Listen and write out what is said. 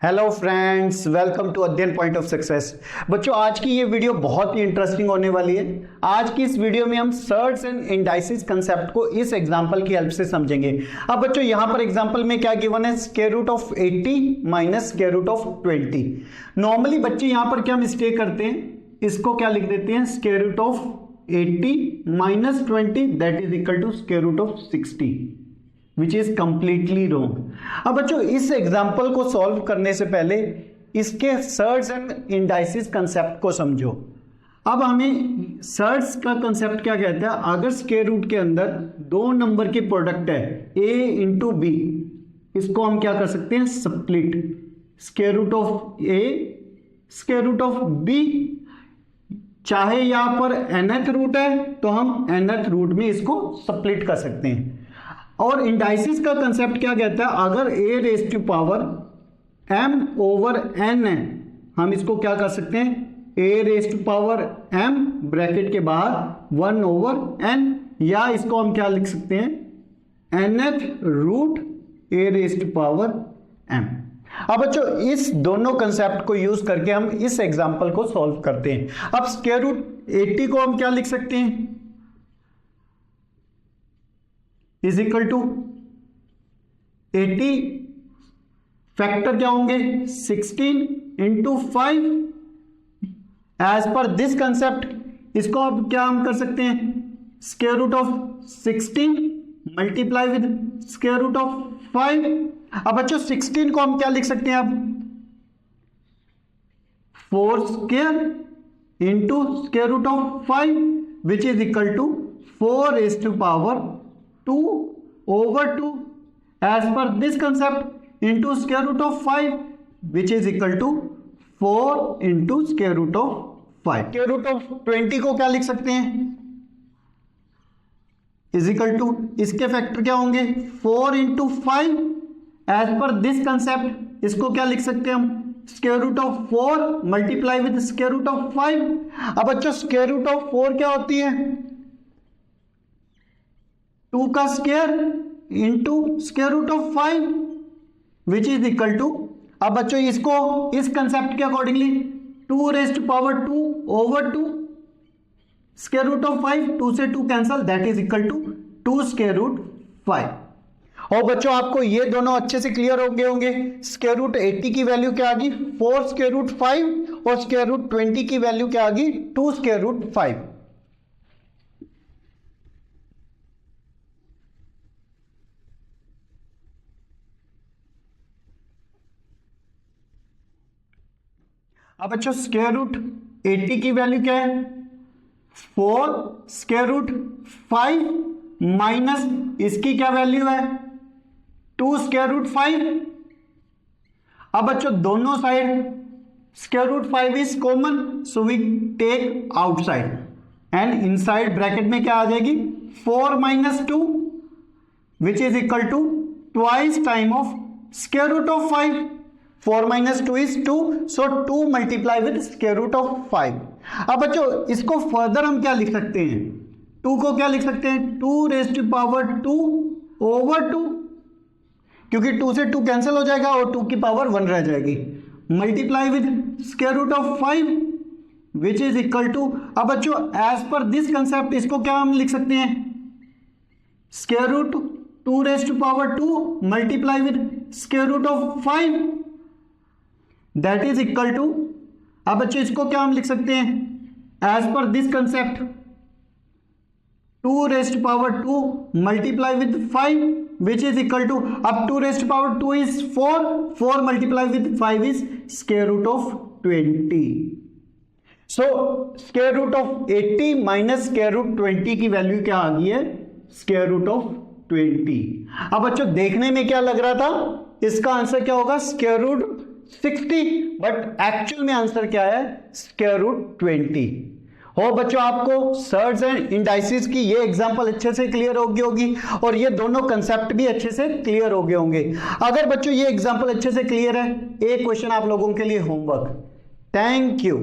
Hello friends, welcome to अध्ययन point of success. बच्चों, आज की ये वीडियो बहुत ही इंटरेस्टिंग होने वाली है। आज की इस वीडियो में हम सर्ट्स एंड इंडाइसिस कंसेप्ट को इस एग्जांपल की हेल्प से समझेंगे। अब बच्चों, यहाँ पर एग्जांपल में क्या गिवन है? Square root of 80 minus square root of 20। Normally बच्चे यहाँ पर क्या मिस्टेक करते हैं, इसको क्या लिख देते हैं? Square root of 80 minus 20 that is equal to square root of 60, which is completely wrong. अब बच्चों, इस एग्जाम्पल को सॉल्व करने से पहले इसके सर्ट्स एंड इंडाइसिस कंसेप्ट को समझो। अब हमें सर्ट्स का कंसेप्ट क्या कहता है? अगर स्क्वायर रूट के अंदर दो नंबर की प्रोडक्ट है a इंटू बी, इसको हम क्या कर सकते हैं? Split. Square root of a square root of b, चाहे यहां पर nth रूट है तो हम nth रूट में इसको स्प्लिट कर सकते हैं। और इंडाइसिस का कंसेप्ट क्या कहता है? अगर a raise to power m over n है, हम इसको क्या कर सकते हैं? a raise to power m bracket के बाहर 1 ओवर n, या इसको हम क्या लिख सकते हैं? nth root a raise to power m। अब बच्चों, इस दोनों कंसेप्ट को यूज करके हम इस एग्जांपल को सॉल्व करते हैं। अब स्क्वायर रूट 80 को हम क्या लिख सकते हैं? इज इक्वल टू 80 फैक्टर क्या होंगे? 16 into 5। As per this concept इसको अब क्या हम कर सकते हैं? Square root of 16 multiply with square root of 5। अब बच्चों, 16 को हम क्या लिख सकते हैं? अब 4 square into square root of 5 which is equal to 4 raise to power 2 over 2 as per this concept into square root of 5 which is equal to 4 into square root of 5। square root of 20 को क्या लिख सकते हैं? is equal to, इसके factor क्या होंगे? 4 into 5 as per this concept इसको क्या लिख सकते हैं हम? Square root of 4 multiply with square root of 5। अब बच्चों, स्क्वायर रूट ऑफ 4 क्या होती है? 2 का square into square root of 5 which is equal to, अब बच्चों इसको इस कंसेप्ट के accordingly 2 raise to power 2 over 2 square root of 5, 2 से 2 cancel, that is equal to 2 square root 5। और बच्चों, आपको ये दोनों अच्छे से क्लियर हो गए होंगे। स्क्वायर रूट 80 की वैल्यू क्या आ गई? 4 स्क्वायर रूट 5, और स्क्वायर रूट 20 की वैल्यू क्या आ गई? 2 स्क्वायर रूट 5। अब बच्चों, स्क्वायर रूट 80 की वैल्यू क्या है? 4 स्क्वायर रूट 5 माइनस इसकी क्या वैल्यू है? 2 स्क्वायर रूट 5। अब बच्चों, दोनों side square root 5 is common, so we take outside, and inside bracket में क्या आ जाएगी? 4 minus 2 which is equal to twice time of square root of 5। 4 minus 2 is 2, so 2 multiply with square root of 5। अब बच्चों, इसको further हम क्या लिख सकते हैं? 2 को क्या लिख सकते हैं? 2 रेज टू पावर 2 ओवर 2, क्योंकि 2 से 2 कैंसिल हो जाएगा और 2 की पावर 1 रह जाएगी, multiply with square root of 5 which is equal to, अब बच्चों एज पर दिस कंसेप्ट इसको क्या हम लिख सकते हैं? Square root 2 raise to power 2 multiply with square root of 5 that is equal to, अब बच्चों इसको क्या हम लिख सकते हैं? As per this concept 2 raise to power 2 multiply with 5 which is equal to, अब 2 raise to power 2 is 4 multiply with 5 is square root of 20। So square root of 80 minus square root 20 की वैल्यू क्या आ गई है? Square root of 20। अब बच्चों, देखने में क्या लग रहा था? इसका आंसर क्या होगा? स्क्वायर रूट 60, बट एक्चुअल में आंसर क्या है? Square root 20। हो बच्चों, आपको सर्ट्स एंड इंडाइसिस की ये एग्जांपल अच्छे से क्लियर हो गई होगी, और ये दोनों कंसेप्ट भी अच्छे से क्लियर हो गए होंगे। अगर बच्चों ये एग्जांपल अच्छे से क्लियर है, एक क्वेश्चन आप लोगों के लिए होमवर्क। Thank you.